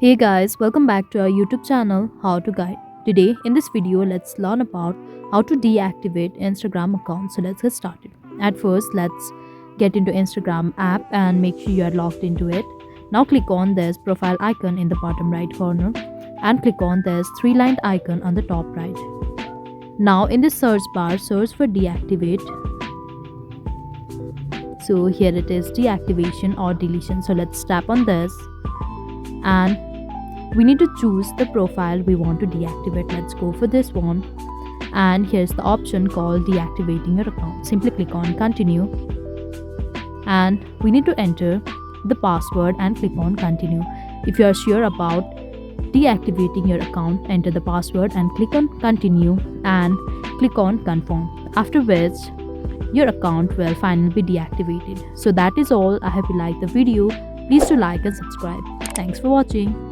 Hey guys, welcome back to our YouTube channel How to Guide. Today in this video let's learn about how to deactivate Instagram account. So let's get started. At first let's get into Instagram app and make sure you are logged into it. Now click on this profile icon in the bottom right corner and click on this three-lined icon on the top right. Now in the search bar search for deactivate. So here it is, deactivation or deletion. So let's tap on this and we need to choose the profile we want to deactivate. Let's go for this one, and here's the option called deactivating your account. Simply click on continue and we need to enter the password and click on continue. If you are sure about deactivating your account, enter the password and click on continue and click on confirm, after which your account will finally be deactivated. So that is all. I hope you liked the video. Please do like and subscribe. Thanks for watching.